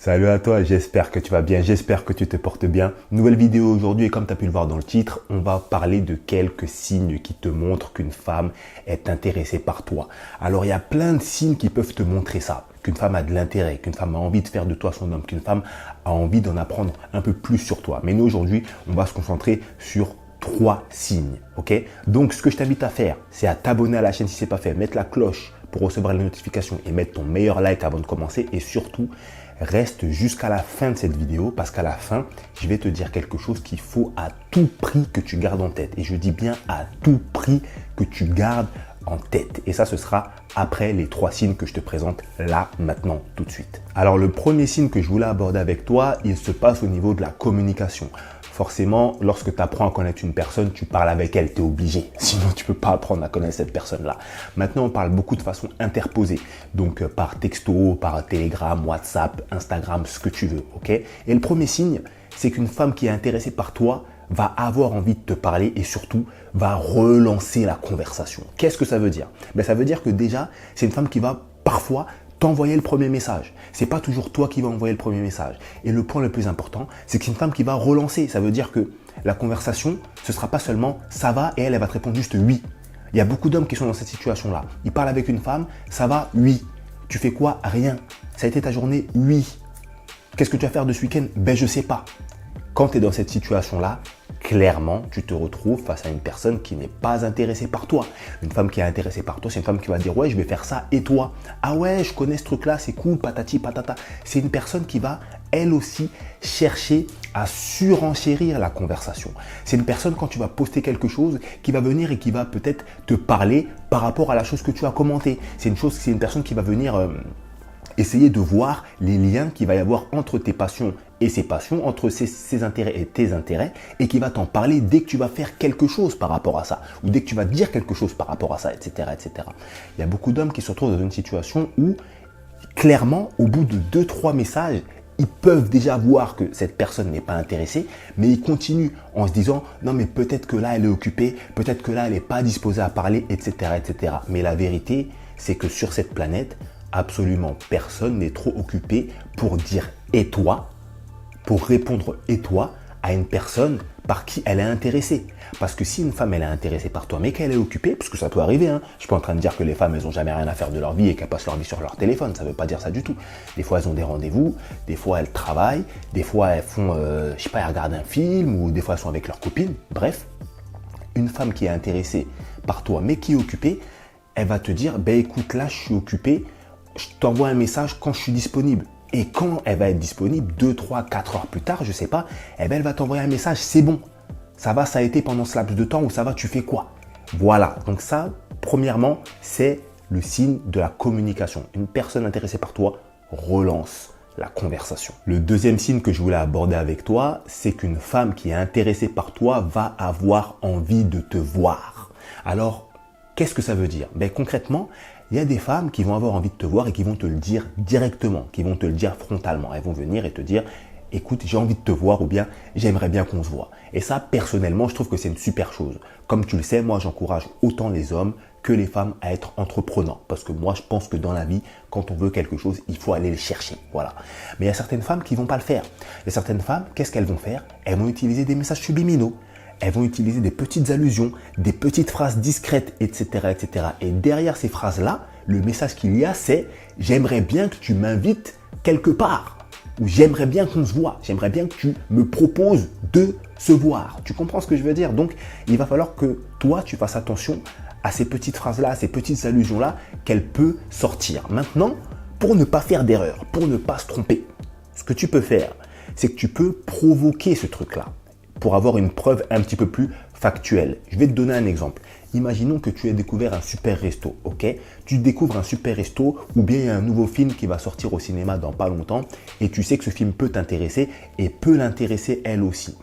Salut à toi, j'espère que tu vas bien, j'espère que tu te portes bien. Nouvelle vidéo aujourd'hui et comme tu as pu le voir dans le titre, on va parler de quelques signes qui te montrent qu'une femme est intéressée par toi. Alors il y a plein de signes qui peuvent te montrer ça, qu'une femme a de l'intérêt, qu'une femme a envie de faire de toi son homme, qu'une femme a envie d'en apprendre un peu plus sur toi. Mais nous aujourd'hui, on va se concentrer sur 3 signes, ok? Donc ce que je t'invite à faire, c'est à t'abonner à la chaîne si ce n'est pas fait, mettre la cloche pour recevoir les notifications et mettre ton meilleur like avant de commencer et surtout, reste jusqu'à la fin de cette vidéo parce qu'à la fin, je vais te dire quelque chose qu'il faut à tout prix que tu gardes en tête. Et je dis bien à tout prix que tu gardes en tête. Et ça, ce sera après les 3 signes que je te présente là, maintenant, tout de suite. Alors, le premier signe que je voulais aborder avec toi, il se passe au niveau de la communication. Forcément, lorsque tu apprends à connaître une personne, tu parles avec elle, tu es obligé. Sinon, tu ne peux pas apprendre à connaître cette personne-là. Maintenant, on parle beaucoup de façon interposée. Donc, par texto, par Telegram, WhatsApp, Instagram, ce que tu veux. Ok? Et le premier signe, c'est qu'une femme qui est intéressée par toi va avoir envie de te parler et surtout va relancer la conversation. Qu'est-ce que ça veut dire? Ça veut dire que déjà, c'est une femme qui va parfois t'envoyer le premier message. C'est pas toujours toi qui vas envoyer le premier message. Et le point le plus important, c'est que c'est une femme qui va relancer. Ça veut dire que la conversation, ce sera pas seulement ça va et elle va te répondre juste oui. Il y a beaucoup d'hommes qui sont dans cette situation-là. Ils parlent avec une femme, ça va, oui. Tu fais quoi? Rien. Ça a été ta journée? Oui. Qu'est-ce que tu vas faire de ce week-end? Je sais pas. Quand tu es dans cette situation-là, clairement, tu te retrouves face à une personne qui n'est pas intéressée par toi. Une femme qui est intéressée par toi, c'est une femme qui va dire « Ouais, je vais faire ça et toi ?»« Ah ouais, je connais ce truc-là, c'est cool, patati patata. » C'est une personne qui va, elle aussi, chercher à surenchérir la conversation. C'est une personne, quand tu vas poster quelque chose, qui va venir et qui va peut-être te parler par rapport à la chose que tu as commentée. C'est une personne qui va venir essayer de voir les liens qu'il va y avoir entre tes passions et ses passions, entre ses intérêts et tes intérêts, et qui va t'en parler dès que tu vas faire quelque chose par rapport à ça, ou dès que tu vas dire quelque chose par rapport à ça, etc. etc. Il y a beaucoup d'hommes qui se retrouvent dans une situation où, clairement, au bout de 2-3 messages, ils peuvent déjà voir que cette personne n'est pas intéressée, mais ils continuent en se disant « Non, mais peut-être que là, elle est occupée, peut-être que là, elle n'est pas disposée à parler, etc. etc. » Mais la vérité, c'est que sur cette planète, absolument personne n'est trop occupé pour dire « et toi ?» pour répondre « et toi ?» à une personne par qui elle est intéressée. Parce que si une femme elle est intéressée par toi mais qu'elle est occupée, parce que ça peut arriver, je ne suis pas en train de dire que les femmes elles n'ont jamais rien à faire de leur vie et qu'elles passent leur vie sur leur téléphone, ça ne veut pas dire ça du tout. Des fois elles ont des rendez-vous, des fois elles travaillent, des fois elles font, elles regardent un film ou des fois elles sont avec leurs copines. Bref, une femme qui est intéressée par toi mais qui est occupée, elle va te dire « écoute là je suis occupée, je t'envoie un message quand je suis disponible. » Et quand elle va être disponible, 2, 3, 4 heures plus tard, je ne sais pas, elle va t'envoyer un message, c'est bon. Ça va, ça a été pendant ce laps de temps ou ça va, tu fais quoi? Voilà, donc ça, premièrement, c'est le signe de la communication. Une personne intéressée par toi relance la conversation. Le deuxième signe que je voulais aborder avec toi, c'est qu'une femme qui est intéressée par toi va avoir envie de te voir. Alors, qu'est-ce que ça veut dire? Concrètement, il y a des femmes qui vont avoir envie de te voir et qui vont te le dire directement, qui vont te le dire frontalement. Elles vont venir et te dire « Écoute, j'ai envie de te voir » ou bien « J'aimerais bien qu'on se voit ». Et ça, personnellement, je trouve que c'est une super chose. Comme tu le sais, moi, j'encourage autant les hommes que les femmes à être entreprenants. Parce que moi, je pense que dans la vie, quand on veut quelque chose, il faut aller le chercher. Voilà. Mais il y a certaines femmes qui ne vont pas le faire. Il y a certaines femmes, qu'est-ce qu'elles vont faire? Elles vont utiliser des messages subliminaux. Elles vont utiliser des petites allusions, des petites phrases discrètes, etc. etc. Et derrière ces phrases-là, le message qu'il y a, c'est « J'aimerais bien que tu m'invites quelque part » ou « J'aimerais bien qu'on se voit, j'aimerais bien que tu me proposes de se voir ». Tu comprends ce que je veux dire? Donc, il va falloir que toi, tu fasses attention à ces petites phrases-là, à ces petites allusions-là qu'elle peut sortir. Maintenant, pour ne pas faire d'erreur, pour ne pas se tromper, ce que tu peux faire, c'est que tu peux provoquer ce truc-là pour avoir une preuve un petit peu plus factuelle. Je vais te donner un exemple. Imaginons que tu aies découvert un super resto, ok? Tu découvres un super resto ou bien il y a un nouveau film qui va sortir au cinéma dans pas longtemps et tu sais que ce film peut t'intéresser et peut l'intéresser elle aussi.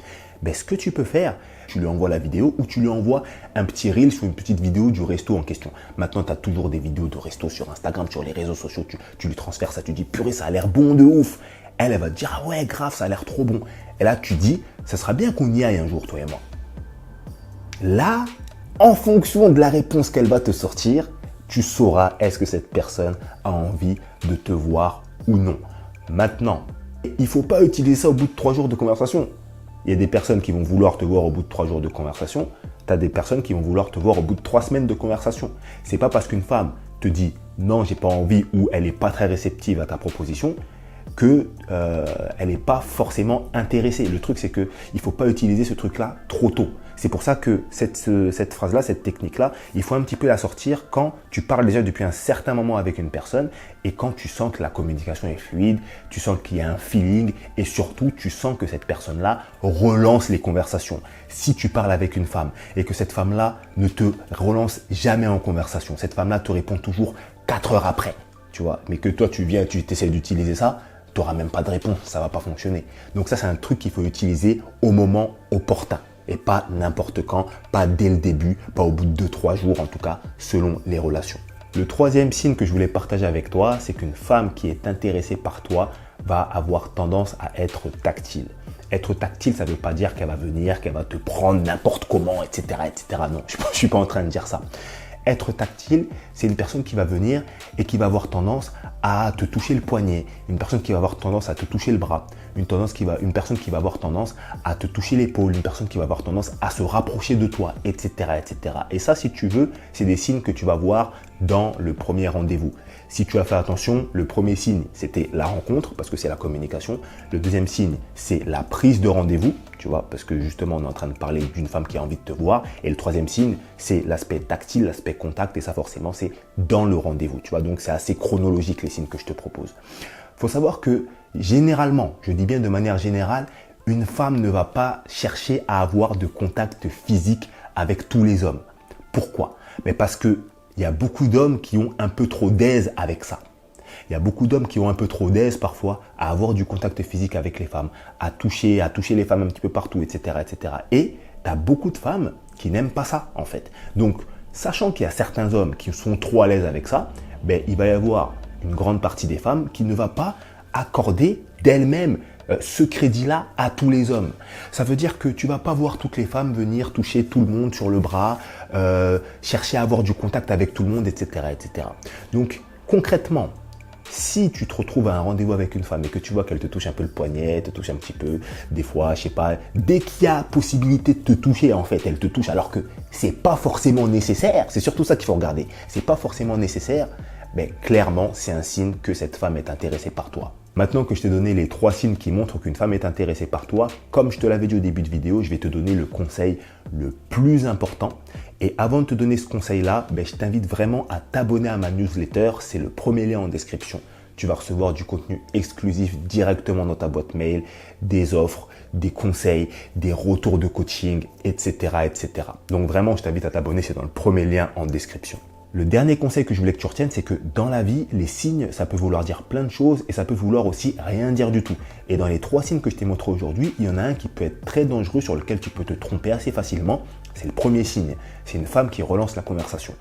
Ce que tu peux faire, tu lui envoies la vidéo ou tu lui envoies un petit reel sur une petite vidéo du resto en question. Maintenant, tu as toujours des vidéos de resto sur Instagram, sur les réseaux sociaux, tu lui transfères ça, tu dis « Purée, ça a l'air bon de ouf !» Elle va te dire « Ah ouais, grave, ça a l'air trop bon !» Et là, tu dis « Ça sera bien qu'on y aille un jour, toi et moi. » Là, en fonction de la réponse qu'elle va te sortir, tu sauras est-ce que cette personne a envie de te voir ou non. Maintenant, Il ne faut pas utiliser ça au bout de 3 jours de conversation. Il y a des personnes qui vont vouloir te voir au bout de 3 jours de conversation. Tu as des personnes qui vont vouloir te voir au bout de 3 semaines de conversation. C'est pas parce qu'une femme te dit non, j'ai pas envie ou elle n'est pas très réceptive à ta proposition que elle n'est pas forcément intéressée. Le truc, c'est qu'il ne faut pas utiliser ce truc-là trop tôt. C'est pour ça que cette phrase-là, cette technique-là, il faut un petit peu la sortir quand tu parles déjà depuis un certain moment avec une personne et quand tu sens que la communication est fluide, tu sens qu'il y a un feeling et surtout, tu sens que cette personne-là relance les conversations. Si tu parles avec une femme et que cette femme-là ne te relance jamais en conversation, cette femme-là te répond toujours 4 heures après, tu vois, mais que toi, tu viens, tu essaies d'utiliser ça, tu n'auras même pas de réponse, ça ne va pas fonctionner. Donc ça, c'est un truc qu'il faut utiliser au moment opportun et pas n'importe quand, pas dès le début, pas au bout de 2-3 jours en tout cas, selon les relations. Le troisième signe que je voulais partager avec toi, c'est qu'une femme qui est intéressée par toi va avoir tendance à être tactile. Être tactile, ça ne veut pas dire qu'elle va venir, qu'elle va te prendre n'importe comment, etc., etc. Non, je ne suis pas en train de dire ça. Être tactile, c'est une personne qui va venir et qui va avoir tendance à te toucher le poignet, une personne qui va avoir tendance à te toucher le bras, une personne qui va avoir tendance à te toucher l'épaule, une personne qui va avoir tendance à se rapprocher de toi, etc., etc. Et ça, si tu veux, c'est des signes que tu vas voir dans le premier rendez-vous. Si tu as fait attention, le premier signe, c'était la rencontre, parce que c'est la communication. Le deuxième signe, c'est la prise de rendez-vous, tu vois, parce que justement, on est en train de parler d'une femme qui a envie de te voir. Et le troisième signe, c'est l'aspect tactile, l'aspect contact, et ça, forcément, c'est dans le rendez-vous, tu vois. Donc, c'est assez chronologique, les signes que je te propose. Il faut savoir que, généralement, je dis bien de manière générale, une femme ne va pas chercher à avoir de contact physique avec tous les hommes. Pourquoi? Mais parce que il y a beaucoup d'hommes qui ont un peu trop d'aise avec ça. Il y a beaucoup d'hommes qui ont un peu trop d'aise parfois à avoir du contact physique avec les femmes, à toucher les femmes un petit peu partout, etc., etc. Et tu as beaucoup de femmes qui n'aiment pas ça en fait. Donc, sachant qu'il y a certains hommes qui sont trop à l'aise avec ça, ben, il va y avoir une grande partie des femmes qui ne va pas accorder d'elles-mêmes ce crédit-là à tous les hommes. Ça veut dire que tu vas pas voir toutes les femmes venir toucher tout le monde sur le bras, chercher à avoir du contact avec tout le monde, etc., etc. Donc concrètement, si tu te retrouves à un rendez-vous avec une femme et que tu vois qu'elle te touche un peu le poignet, te touche un petit peu, des fois, je sais pas, dès qu'il y a possibilité de te toucher, en fait, elle te touche alors que c'est pas forcément nécessaire. C'est surtout ça qu'il faut regarder. C'est pas forcément nécessaire. Mais clairement, c'est un signe que cette femme est intéressée par toi. Maintenant que je t'ai donné les 3 signes qui montrent qu'une femme est intéressée par toi, comme je te l'avais dit au début de vidéo, je vais te donner le conseil le plus important. Et avant de te donner ce conseil-là, je t'invite vraiment à t'abonner à ma newsletter. C'est le premier lien en description. Tu vas recevoir du contenu exclusif directement dans ta boîte mail, des offres, des conseils, des retours de coaching, etc., etc. Donc vraiment, je t'invite à t'abonner. C'est dans le premier lien en description. Le dernier conseil que je voulais que tu retiennes, c'est que dans la vie, les signes, ça peut vouloir dire plein de choses et ça peut vouloir aussi rien dire du tout. Et dans les 3 signes que je t'ai montré aujourd'hui, il y en a un qui peut être très dangereux, sur lequel tu peux te tromper assez facilement. C'est le premier signe. C'est une femme qui relance la conversation.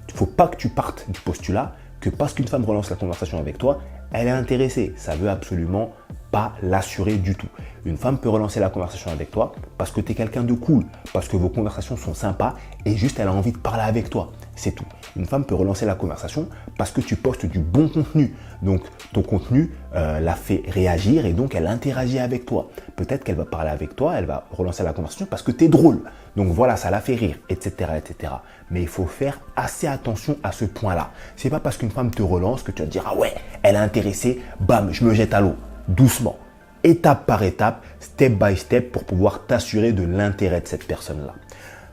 Il ne faut pas que tu partes du postulat que parce qu'une femme relance la conversation avec toi, elle est intéressée. Ça ne veut absolument pas l'assurer du tout. Une femme peut relancer la conversation avec toi parce que tu es quelqu'un de cool, parce que vos conversations sont sympas et juste elle a envie de parler avec toi. C'est tout. Une femme peut relancer la conversation parce que tu postes du bon contenu. Donc, ton contenu la fait réagir et donc elle interagit avec toi. Peut-être qu'elle va parler avec toi, elle va relancer la conversation parce que tu es drôle. Donc voilà, ça la fait rire, etc., etc. Mais il faut faire assez attention à ce point-là. C'est pas parce qu'une femme te relance que tu vas te dire « Ah ouais, elle est intéressée, bam, je me jette à l'eau. » Doucement, étape par étape, step by step pour pouvoir t'assurer de l'intérêt de cette personne-là.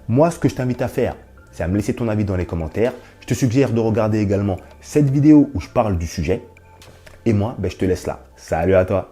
Moi, ce que je t'invite à faire, c'est à me laisser ton avis dans les commentaires. Je te suggère de regarder également cette vidéo où je parle du sujet. Et moi, je te laisse là. Salut à toi!